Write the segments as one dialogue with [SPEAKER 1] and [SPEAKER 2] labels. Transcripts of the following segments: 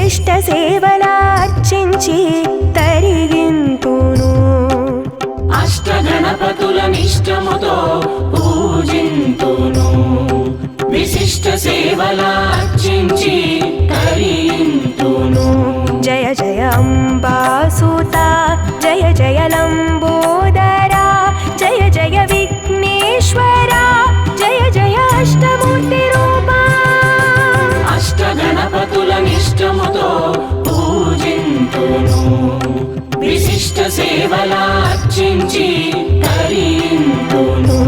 [SPEAKER 1] విశిష్ట సేవలార్చించి తరిగింతును.
[SPEAKER 2] అష్టగణపతుల నిష్టముతో పూజింతును. విశిష్ట సేవలార్చించి తరింతును.
[SPEAKER 1] జయ జయ అంబాసుత జయ జయ లంబోదరా జయ జయ విఘ్నేశ్వరా జయ జయ అష్టమూర్తి రూపా.
[SPEAKER 2] అష్టగణపతుల నిష్టముతో పూజింతును. విశిష్ట సేవలార్చించి తరింతును.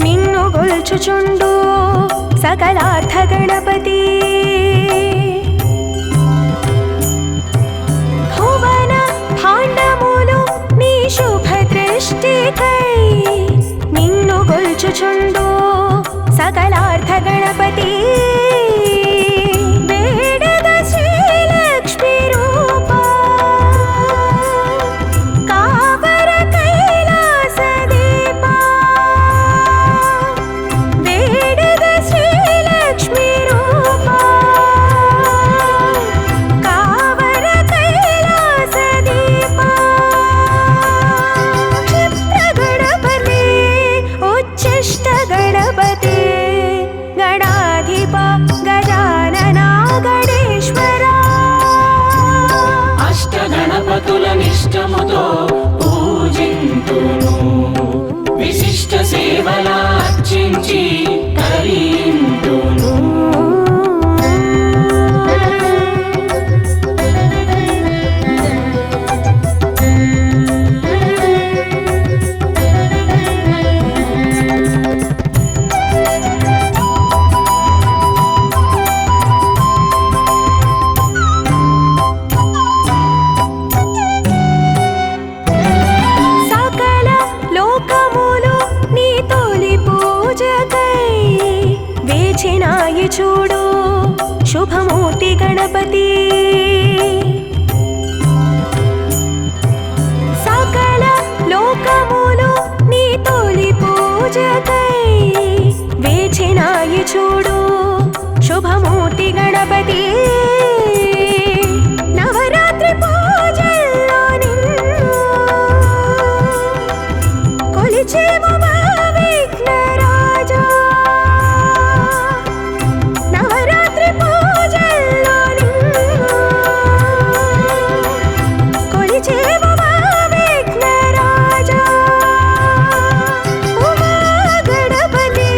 [SPEAKER 1] నిన్ను గొల్చుచుండు సకలార్థ గణపతి. భువన భాండములు నీ శుభ దృష్టికై నిన్ను గొల్చుచుండు సకలార్థ గణపతి. వేడద శ్రీలక్ష్మీ రూపా కావర కైలాస దీపా. వేడద శ్రీలక్ష్మీ రూపా కావర కైలాస దీపా. క్షిప్ర గణపతి ఉచ్ఛిష్ట గణపతి గణాధిప గజానన గణేశ్వరా.
[SPEAKER 2] అష్టగణపతుల నిష్టముతో పూజింతును. విశిష్ట సేవలార్చించి తరింతును.
[SPEAKER 1] సకల లోకములు నీ తొలి పూజకై వేచినాయి చూడు శుభమూర్తి గణపతి. సకల లోకములు నీ తొలి పూజకై వేచినాయి చూడు శుభమూర్తి గణపతి. నవరాత్రి పూజల్లో నిన్ను కొలిచేము మా విఘ్నరాజా. నవరాత్రి పూజల్లో నిన్ను కొలిచేము మా విఘ్నరాజా. ఉమా గణపతి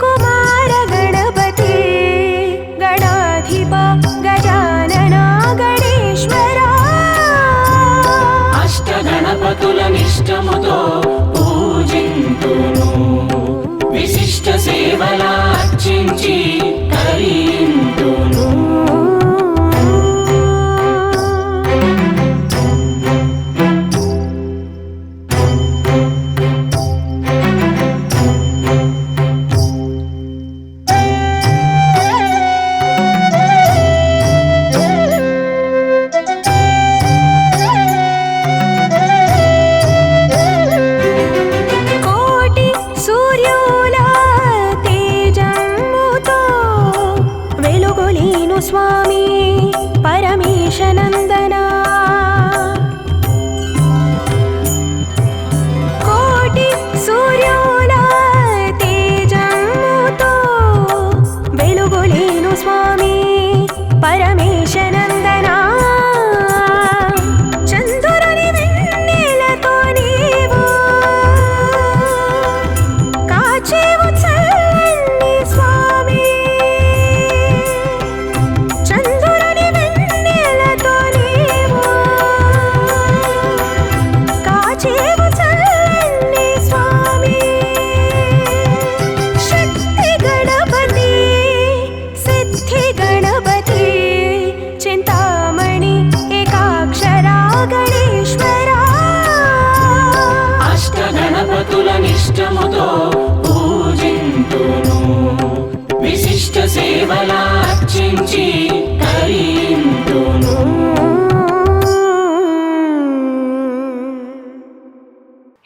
[SPEAKER 1] కుమార గణపతి గణాధిప గజానన గణేశ్వరా.
[SPEAKER 2] అష్టగణపతుల నిష్టముతో పూజింతును. విశిష్ట సేవలార్చించి తరింతును.
[SPEAKER 1] కోటి సూర్యుల తేజముతో వెలుగులీను స్వామి పరమేశనందన. కోటి సూర్యుల తేజముతో వెలుగులీను స్వామి పరమేశనందన. చంద్రుని వెన్నెలతో నీవు కాచేవు చల్లని స్వామి. చంద్రుని వెన్నెలతో నీవు
[SPEAKER 2] సేవలా అర్చించి తరింతును.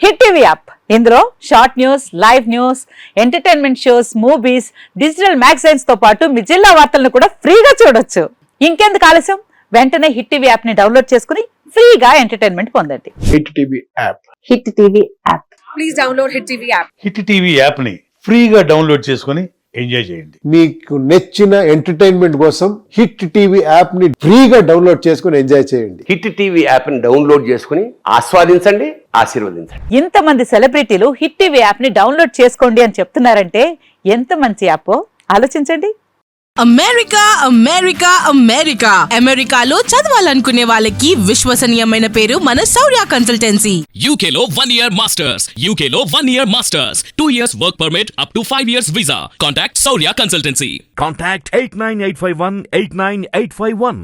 [SPEAKER 3] హిట్ టీవీ యాప్ ఇందులో short news, live news, entertainment shows, movies, digital magazines తో పాటు మీ జిల్లా వార్తలను కూడా ఫ్రీగా చూడొచ్చు. ఇంకెందుకు ఆలస్యం, వెంటనే హిట్ టీవీ యాప్ ని డౌన్లోడ్ చేసుకుని ఫ్రీగా ఎంటర్టైన్మెంట్ పొందండి.
[SPEAKER 4] Hit TV app.
[SPEAKER 3] Hit TV app.
[SPEAKER 5] Please download Hit TV app.
[SPEAKER 6] Hit TV యాప్ని ఫ్రీగా డౌన్లోడ్ చేసుకొని ఎంజాయ్ చేయండి.
[SPEAKER 4] మీకు నచ్చిన ఎంటర్టైన్మెంట్ కోసం హిట్ టీవీ యాప్ ని ఫ్రీగా డౌన్లోడ్ చేసుకుని ఎంజాయ్ చేయండి.
[SPEAKER 7] హిట్ టీవీ యాప్ని డౌన్లోడ్ చేసుకుని ఆస్వాదించండి, ఆశీర్వదించండి.
[SPEAKER 3] ఇంతమంది సెలబ్రిటీలు హిట్ టీవీ యాప్ ని డౌన్లోడ్ చేసుకోండి అని చెప్తున్నారంటే ఎంత మంచి యాప్ ఆలోచించండి.
[SPEAKER 8] అమెరికా అమెరికా అమెరికా అమెరికాలో చదవాలనుకునే వాళ్ళకి విశ్వసనీయమైన పేరు మన శౌర్య కన్సల్టెన్సీ.
[SPEAKER 9] UK లో 1 year masters. UK లో 1 year masters. 2 years work permit up to 5 years visa. Contact Saurya Consultancy.
[SPEAKER 10] Contact 89851 89851.